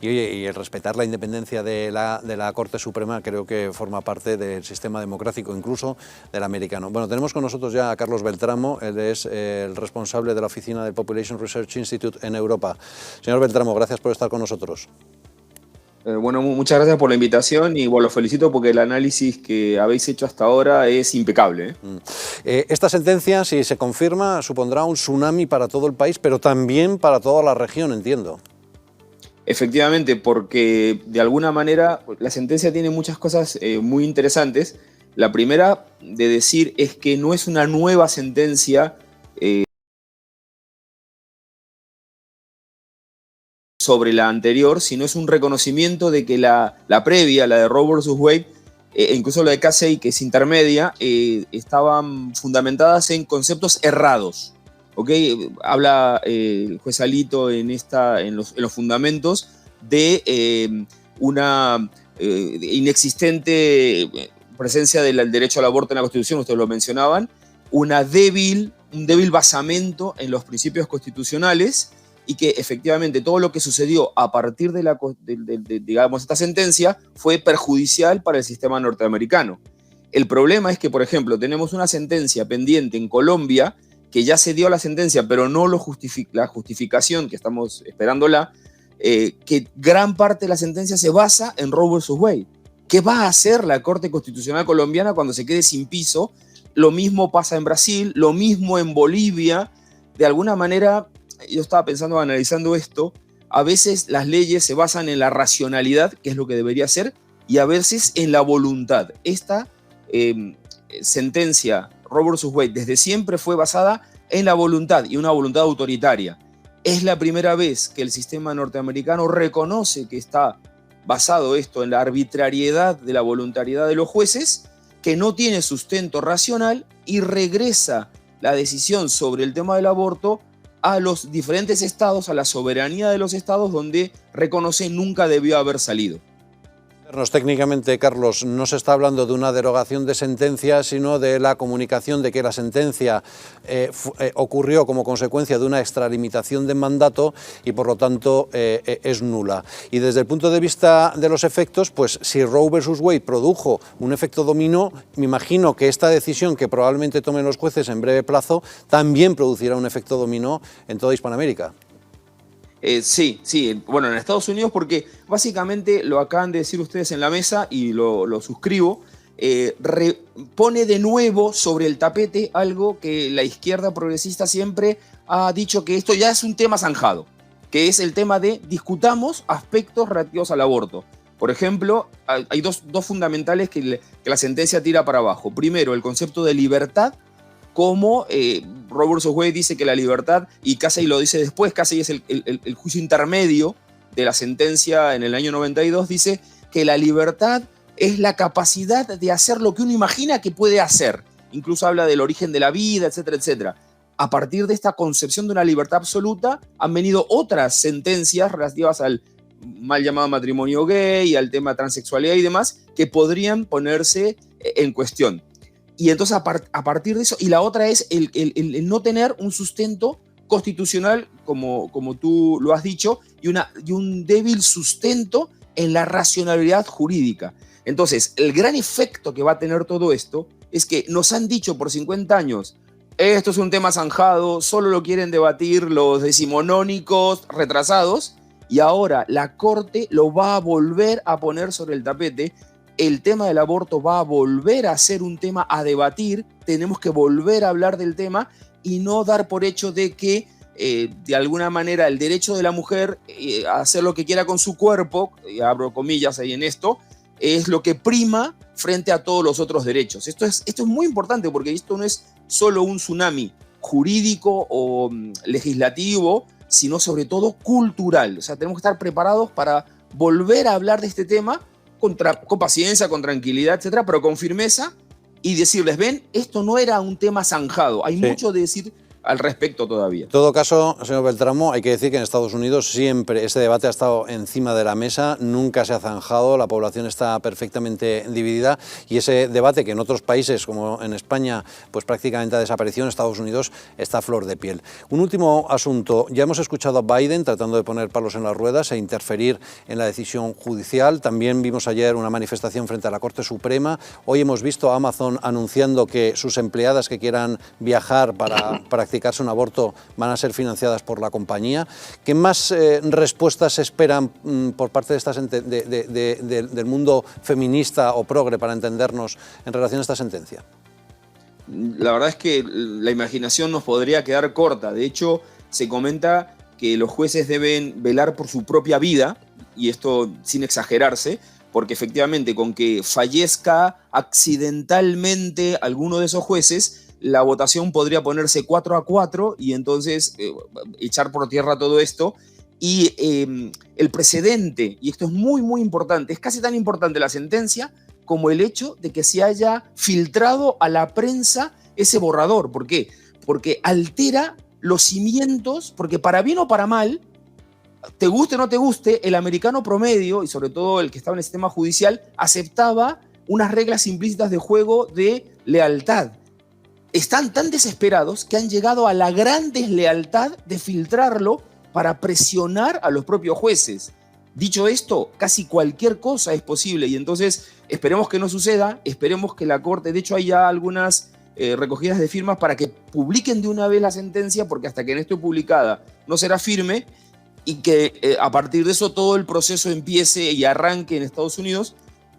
Y, oye, y el respetar la independencia de la Corte Suprema creo que forma parte del sistema democrático, incluso del americano. Bueno, tenemos con nosotros ya a Carlos Beltramo, él es el responsable de la oficina del Population Research Institute en Europa. Señor Beltramo, gracias por estar con nosotros. Bueno, muchas gracias por la invitación y bueno, los felicito porque el análisis que habéis hecho hasta ahora es impecable. Esta sentencia, si se confirma, supondrá un tsunami para todo el país, pero también para toda la región, entiendo. Efectivamente, porque de alguna manera la sentencia tiene muchas cosas muy interesantes. La primera de decir es que no es una nueva sentencia sobre la anterior, sino es un reconocimiento de que la previa, la de Roe vs. Wade, incluso la de Casey, que es intermedia, estaban fundamentadas en conceptos errados. ¿Okay? Habla el juez Alito en los fundamentos de una inexistente presencia del derecho al aborto en la Constitución, ustedes lo mencionaban, un débil basamento en los principios constitucionales, y que efectivamente todo lo que sucedió a partir de digamos, esta sentencia fue perjudicial para el sistema norteamericano. El problema es que, por ejemplo, tenemos una sentencia pendiente en Colombia, que ya se dio la sentencia, pero no la justificación, que estamos esperándola, que gran parte de la sentencia se basa en Roe vs. Wade. ¿Qué va a hacer la Corte Constitucional colombiana cuando se quede sin piso? Lo mismo pasa en Brasil, lo mismo en Bolivia. De alguna manera, yo estaba pensando, analizando esto, a veces las leyes se basan en la racionalidad, que es lo que debería ser, y a veces en la voluntad. Esta sentencia, Roe vs. Wade, desde siempre fue basada en la voluntad, y una voluntad autoritaria. Es la primera vez que el sistema norteamericano reconoce que está basado esto en la arbitrariedad de la voluntariedad de los jueces, que no tiene sustento racional, y regresa la decisión sobre el tema del aborto a los diferentes estados, a la soberanía de los estados, donde reconoce nunca debió haber salido. Técnicamente, Carlos, no se está hablando de una derogación de sentencia, sino de la comunicación de que la sentencia ocurrió como consecuencia de una extralimitación de mandato y por lo tanto es nula. Y desde el punto de vista de los efectos, pues si Roe vs. Wade produjo un efecto dominó, me imagino que esta decisión que probablemente tomen los jueces en breve plazo también producirá un efecto dominó en toda Hispanoamérica. Sí, bueno, en Estados Unidos, porque básicamente lo acaban de decir ustedes en la mesa y lo suscribo, pone de nuevo sobre el tapete algo que la izquierda progresista siempre ha dicho, que esto ya es un tema zanjado, que es el tema de discutamos aspectos relativos al aborto. Por ejemplo, hay dos fundamentales que la sentencia tira para abajo. Primero, el concepto de libertad, como Roe vs. Wade dice que la libertad, y Casey lo dice después, Casey es el juicio intermedio de la sentencia en el año 92, dice que la libertad es la capacidad de hacer lo que uno imagina que puede hacer. Incluso habla del origen de la vida, etcétera, etcétera. A partir de esta concepción de una libertad absoluta, han venido otras sentencias relativas al mal llamado matrimonio gay, al tema transexualidad y demás, que podrían ponerse en cuestión. Y entonces a partir de eso, y la otra es el no tener un sustento constitucional, como tú lo has dicho, y un débil sustento en la racionalidad jurídica. Entonces, el gran efecto que va a tener todo esto es que nos han dicho por 50 años, esto es un tema zanjado, solo lo quieren debatir los decimonónicos retrasados, y ahora la Corte lo va a volver a poner sobre el tapete. El tema del aborto va a volver a ser un tema a debatir, tenemos que volver a hablar del tema y no dar por hecho de que de alguna manera el derecho de la mujer a hacer lo que quiera con su cuerpo, y abro comillas ahí en esto, es lo que prima frente a todos los otros derechos. Esto es muy importante, porque esto no es solo un tsunami jurídico o legislativo, sino sobre todo cultural. O sea, tenemos que estar preparados para volver a hablar de este tema con paciencia, con tranquilidad, etcétera, pero con firmeza, y decirles, ven, esto no era un tema zanjado. Hay mucho de decir al respecto todavía. En todo caso, señor Beltramo, hay que decir que en Estados Unidos siempre ese debate ha estado encima de la mesa, nunca se ha zanjado, la población está perfectamente dividida y ese debate que en otros países como en España pues prácticamente ha desaparecido, en Estados Unidos está a flor de piel. Un último asunto, ya hemos escuchado a Biden tratando de poner palos en las ruedas e interferir en la decisión judicial, también vimos ayer una manifestación frente a la Corte Suprema, hoy hemos visto a Amazon anunciando que sus empleadas que quieran viajar para practicarse un aborto van a ser financiadas por la compañía. ¿Qué más respuestas se esperan por parte de del mundo feminista o progre, para entendernos, en relación a esta sentencia? La verdad es que la imaginación nos podría quedar corta. De hecho, se comenta que los jueces deben velar por su propia vida, y esto sin exagerarse, porque efectivamente con que fallezca accidentalmente alguno de esos jueces, la votación podría ponerse 4-4 y entonces echar por tierra todo esto. Y el precedente, y esto es muy, muy importante, es casi tan importante la sentencia como el hecho de que se haya filtrado a la prensa ese borrador. ¿Por qué? Porque altera los cimientos, porque para bien o para mal, te guste o no te guste, el americano promedio, y sobre todo el que estaba en el sistema judicial, aceptaba unas reglas implícitas de juego de lealtad. Están tan desesperados que han llegado a la gran deslealtad de filtrarlo para presionar a los propios jueces. Dicho esto, casi cualquier cosa es posible y entonces esperemos que no suceda, esperemos que la Corte, de hecho hay ya algunas recogidas de firmas para que publiquen de una vez la sentencia, porque hasta que no esté publicada no será firme, y que a partir de eso todo el proceso empiece y arranque en Estados Unidos.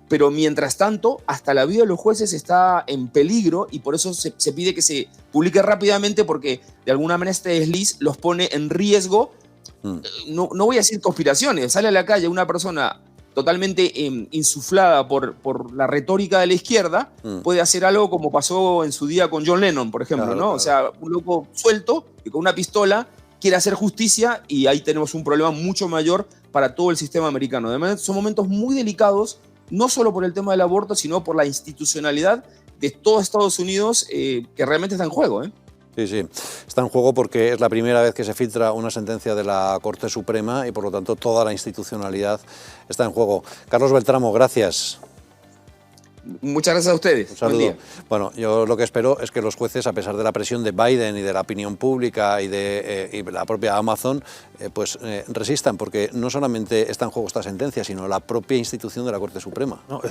Pero mientras tanto, hasta la vida de los jueces está en peligro y por eso se pide que se publique rápidamente, porque de alguna manera este desliz los pone en riesgo. No voy a decir conspiraciones, sale a la calle una persona totalmente insuflada por la retórica de la izquierda, puede hacer algo como pasó en su día con John Lennon, por ejemplo, claro, ¿no? Claro. O sea, un loco suelto que con una pistola quiere hacer justicia y ahí tenemos un problema mucho mayor para todo el sistema americano. Además, son momentos muy delicados, no solo por el tema del aborto, sino por la institucionalidad de todo Estados Unidos que realmente está en juego, ¿eh? Sí, sí, está en juego porque es la primera vez que se filtra una sentencia de la Corte Suprema y por lo tanto toda la institucionalidad está en juego. Carlos Beltramo, gracias. Muchas gracias a ustedes. Un saludo. Bueno, yo lo que espero es que los jueces, a pesar de la presión de Biden y de la opinión pública y de la propia Amazon, resistan, porque no solamente está en juego esta sentencia, sino la propia institución de la Corte Suprema. No,